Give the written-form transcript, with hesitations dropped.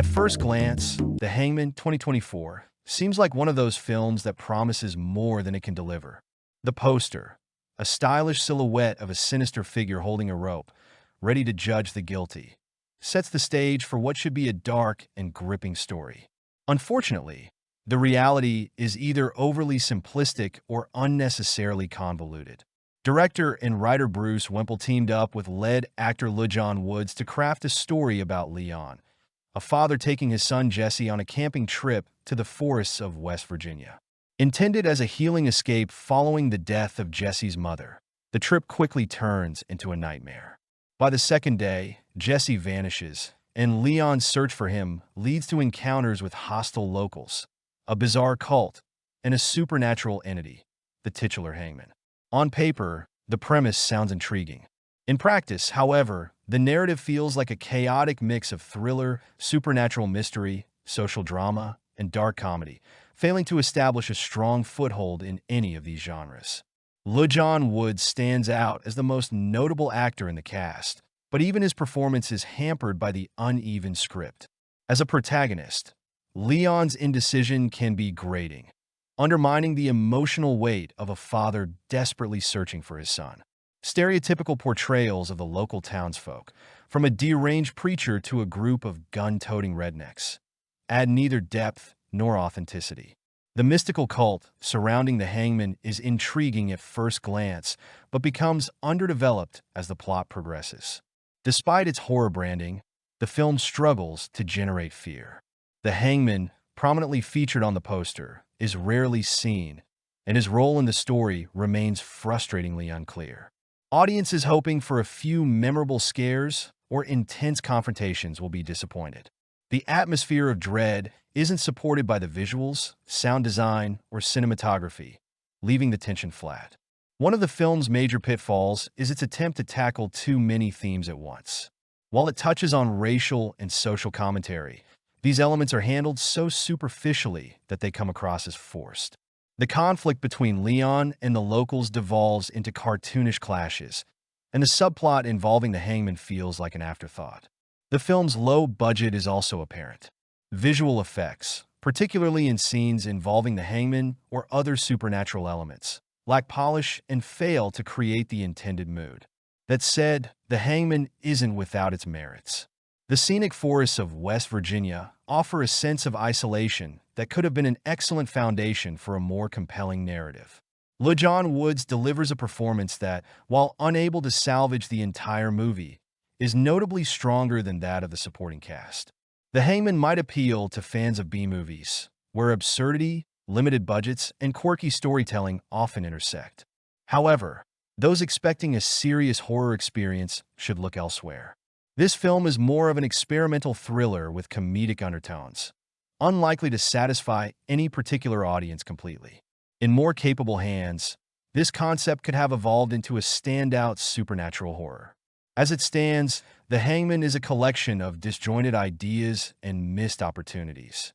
At first glance, The Hangman 2024 seems like one of those films that promises more than it can deliver. The poster, a stylish silhouette of a sinister figure holding a rope, ready to judge the guilty, sets the stage for what should be a dark and gripping story. Unfortunately, the reality is either overly simplistic or unnecessarily convoluted. Director and writer Bruce Wemple teamed up with lead actor LeJohn Woods to craft a story about Leon, a father taking his son Jesse on a camping trip to the forests of West Virginia. Intended as a healing escape following the death of Jesse's mother, the trip quickly turns into a nightmare. By the second day, Jesse vanishes, and Leon's search for him leads to encounters with hostile locals, a bizarre cult, and a supernatural entity, the titular Hangman. On paper, the premise sounds intriguing. In practice, however, the narrative feels like a chaotic mix of thriller, supernatural mystery, social drama, and dark comedy, failing to establish a strong foothold in any of these genres. LeJohn Woods stands out as the most notable actor in the cast, but even his performance is hampered by the uneven script. As a protagonist, Leon's indecision can be grating, undermining the emotional weight of a father desperately searching for his son. Stereotypical portrayals of the local townsfolk, from a deranged preacher to a group of gun-toting rednecks, add neither depth nor authenticity. The mystical cult surrounding the Hangman is intriguing at first glance, but becomes underdeveloped as the plot progresses. Despite its horror branding, the film struggles to generate fear. The Hangman, prominently featured on the poster, is rarely seen, and his role in the story remains frustratingly unclear. Audiences hoping for a few memorable scares or intense confrontations will be disappointed. The atmosphere of dread isn't supported by the visuals, sound design, or cinematography, leaving the tension flat. One of the film's major pitfalls is its attempt to tackle too many themes at once. While it touches on racial and social commentary, these elements are handled so superficially that they come across as forced. The conflict between Leon and the locals devolves into cartoonish clashes, and the subplot involving the Hangman feels like an afterthought. The film's low budget is also apparent. Visual effects, particularly in scenes involving the Hangman or other supernatural elements, lack polish and fail to create the intended mood. That said, the Hangman isn't without its merits. The scenic forests of West Virginia offer a sense of isolation that could have been an excellent foundation for a more compelling narrative. LeJohn Woods delivers a performance that, while unable to salvage the entire movie, is notably stronger than that of the supporting cast. The Hangman might appeal to fans of B-movies, where absurdity, limited budgets, and quirky storytelling often intersect. However, those expecting a serious horror experience should look elsewhere. This film is more of an experimental thriller with comedic undertones, unlikely to satisfy any particular audience completely. In more capable hands, this concept could have evolved into a standout supernatural horror. As it stands, The Hangman is a collection of disjointed ideas and missed opportunities.